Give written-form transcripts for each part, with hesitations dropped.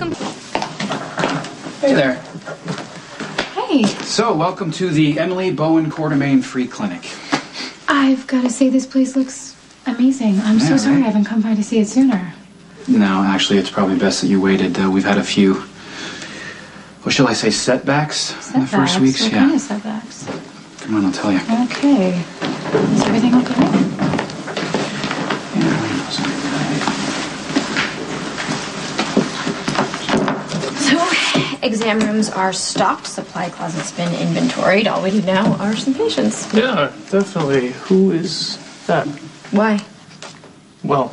Hey there. Hey. So, welcome to the Emily Bowen Quartermain Free Clinic. I've got to say, this place looks amazing. I'm so sorry I haven't come by to see it sooner. No, actually, it's probably best that you waited. We've had a few, what shall I say, setbacks in the first weeks? What kind of setbacks? Come on, I'll tell you. Okay. Is everything okay? Exam rooms are stocked, supply closet's been inventoried. All we need now are some patients. Yeah, definitely. Who is that? Why? Well,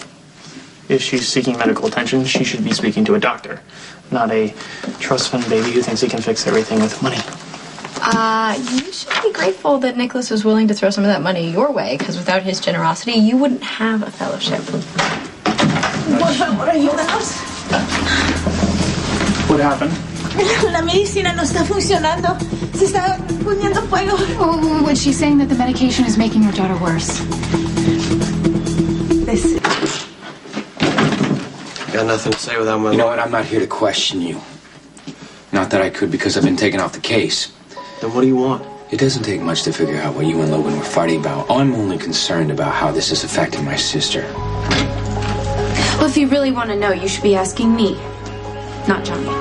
if she's seeking medical attention, she should be speaking to a doctor, not a trust fund baby who thinks he can fix everything with money. You should be grateful that Nicholas was willing to throw some of that money your way, because without his generosity, you wouldn't have a fellowship. What happened? La medicina no está funcionando. Se está poniendo fuego. Oh, was she saying that the medication is making your daughter worse? This. Got nothing to say without my... You know what? I'm not here to question you. Not that I could, because I've been taken off the case. Then what do you want? It doesn't take much to figure out what you and Logan were fighting about. I'm only concerned about how this is affecting my sister. Well, if you really want to know, you should be asking me, not Johnny.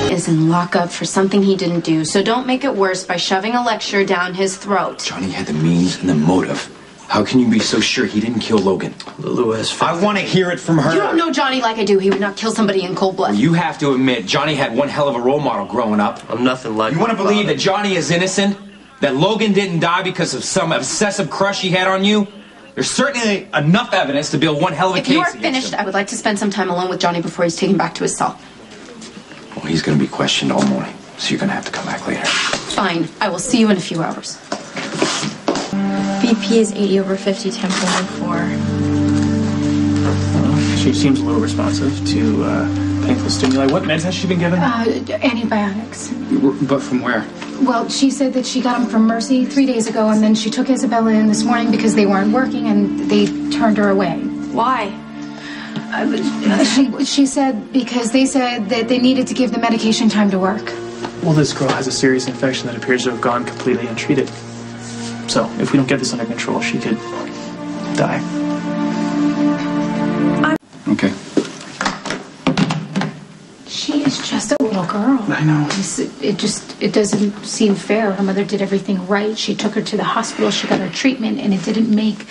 Is in lockup for something he didn't do, so don't make it worse by shoving a lecture down his throat. Johnny had the means and the motive. How can you be so sure he didn't kill Logan? Lulu has... I want to hear it from her. You don't know Johnny like I do. He would not kill somebody in cold blood. Well, you have to admit, Johnny had one hell of a role model growing up. I'm nothing like... You want to believe that Johnny is innocent? That Logan didn't die because of some obsessive crush he had on you? There's certainly enough evidence to build one hell of a case. If you are finished, I would like to spend some time alone with Johnny before he's taken back to his cell. Well, he's going to be questioned all morning, so you're going to have to come back later. Fine. I will see you in a few hours. BP is 80 over 50, 10.4. She seems a little responsive to painful stimuli. What meds has she been given? Antibiotics. But from where? Well, she said that she got them from Mercy 3 days ago, and then she took Isabella in this morning because they weren't working, and they turned her away. Why? She said because they said that they needed to give the medication time to work. Well, this girl has a serious infection that appears to have gone completely untreated. So, if we don't get this under control, she could die. Okay. She is just a little girl. I know. It doesn't seem fair. Her mother did everything right. She took her to the hospital. She got her treatment, and it didn't make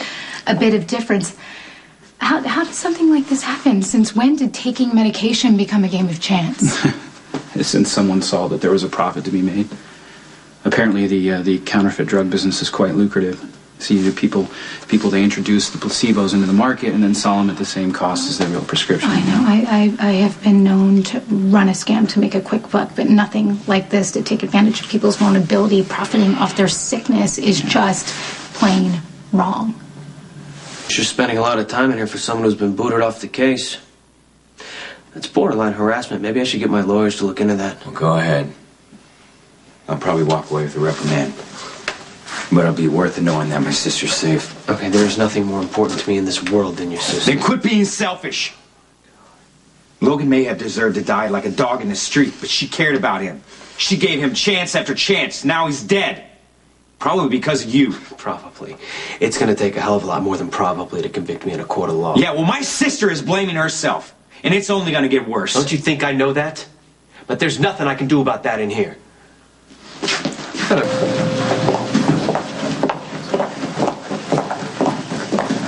a bit of difference. How did something like this happen? Since when did taking medication become a game of chance? Since someone saw that there was a profit to be made. Apparently, the counterfeit drug business is quite lucrative. See, the people they introduce the placebos into the market and then sell them at the same cost as their real prescription. I know. I have been known to run a scam to make a quick buck, but nothing like this to take advantage of people's vulnerability, profiting off their sickness is just plain wrong. You're spending a lot of time in here for someone who's been booted off the case. That's borderline harassment. Maybe I should get my lawyers to look into that. Well, go ahead. I'll probably walk away with a reprimand. But it'll be worth it knowing that my sister's safe. Okay, there is nothing more important to me in this world than your sister. Then quit being selfish. Logan may have deserved to die like a dog in the street, but she cared about him. She gave him chance after chance. Now he's dead. Probably because of you. Probably. It's going to take a hell of a lot more than probably to convict me in a court of law. Yeah, well, my sister is blaming herself. And it's only going to get worse. Don't you think I know that? But there's nothing I can do about that in here.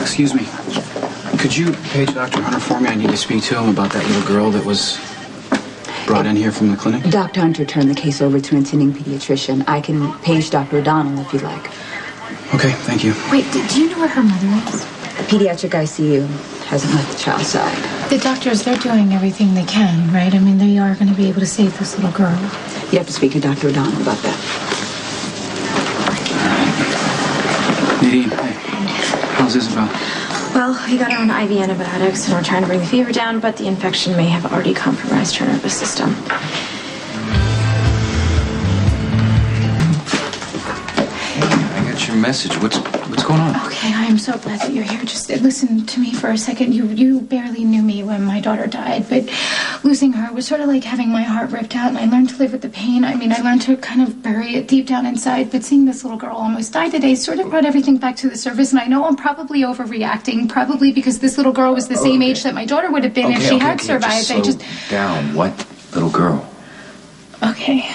Excuse me. Could you page Dr. Hunter for me? I need to speak to him about that little girl that was brought in here from the clinic. Dr. Hunter turned the case over to an attending pediatrician. I can page Dr. O'Donnell if you'd like. Okay, thank you. Wait, do you know where her mother is? Pediatric ICU hasn't left the child's side. The doctors, they're doing everything they can, right? I mean, they are going to be able to save this little girl. You have to speak to Dr. O'Donnell about that. Nadine, hey. How's Isabel? Well, we got her on IV antibiotics, and we're trying to bring the fever down, but the infection may have already compromised her nervous system. I got your message. What's going on? Okay, I am so glad that you're here. Just listen to me for a second. You barely knew me when my daughter died, but losing her was sort of like having my heart ripped out, and I learned to live with the pain. I mean, I learned to kind of bury it deep down inside, but seeing this little girl almost die today sort of brought everything back to the surface, and I know I'm probably overreacting, probably because this little girl was the same age that my daughter would have been if she had survived. I just down. What little girl? Okay.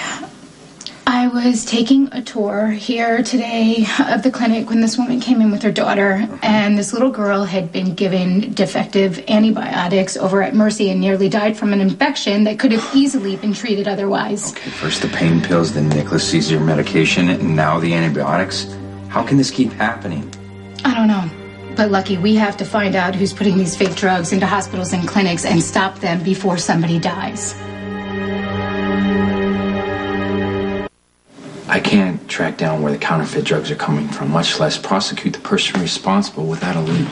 I was taking a tour here today of the clinic when this woman came in with her daughter, and this little girl had been given defective antibiotics over at Mercy and nearly died from an infection that could have easily been treated otherwise. Okay, first the pain pills, then Nicholas sees your medication, and now the antibiotics. How can this keep happening? I don't know. But Lucky, we have to find out who's putting these fake drugs into hospitals and clinics and stop them before somebody dies. I can't track down where the counterfeit drugs are coming from, much less prosecute the person responsible without a lead.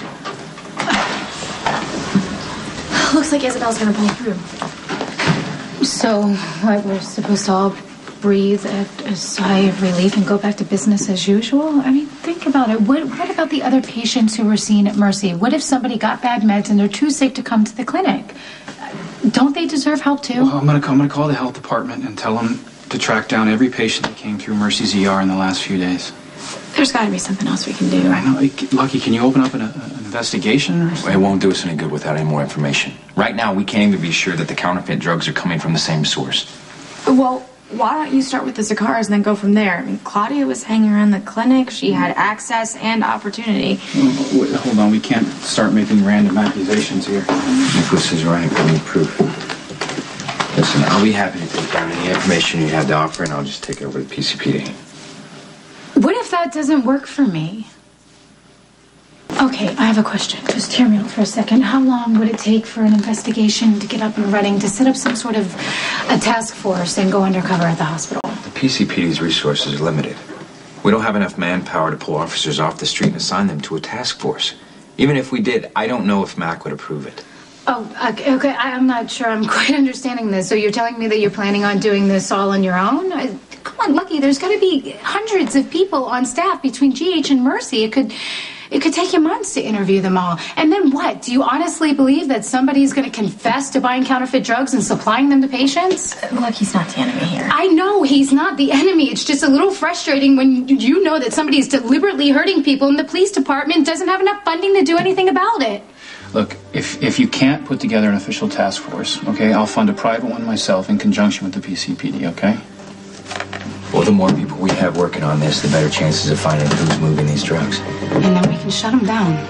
Looks like Isabel's gonna pull through. So, what, we're supposed to all breathe a sigh of relief and go back to business as usual? I mean, think about it. What about the other patients who were seen at Mercy? What if somebody got bad meds and they're too sick to come to the clinic? Don't they deserve help too? Well, I'm gonna call the health department and tell them to track down every patient that came through Mercy's ER in the last few days. There's gotta be something else we can do. I know. Lucky, can you open up an investigation or something? It won't do us any good without any more information. Right now, we can't even be sure that the counterfeit drugs are coming from the same source. Well, why don't you start with the cigars and then go from there? I mean, Claudia was hanging around the clinic. She had access and opportunity. Wait, hold on. We can't start making random accusations here. Nicholas is right. We need proof. Listen, I'll be happy to take down any information you have to offer, and I'll just take it over to PCPD. What if that doesn't work for me? Okay, I have a question. Just hear me out for a second. How long would it take for an investigation to get up and running, to set up some sort of a task force and go undercover at the hospital? The PCPD's resources are limited. We don't have enough manpower to pull officers off the street and assign them to a task force. Even if we did, I don't know if Mac would approve it. Oh, okay. I'm not sure I'm quite understanding this. So you're telling me that you're planning on doing this all on your own? Come on, Lucky, there's got to be hundreds of people on staff between GH and Mercy. It could take you months to interview them all. And then what? Do you honestly believe that somebody's going to confess to buying counterfeit drugs and supplying them to patients? Lucky's not the enemy here. I know he's not the enemy. It's just a little frustrating when you know that somebody's deliberately hurting people and the police department doesn't have enough funding to do anything about it. Look, if you can't put together an official task force, okay, I'll fund a private one myself in conjunction with the PCPD, okay? Well, the more people we have working on this, the better chances of finding who's moving these drugs. And then we can shut them down.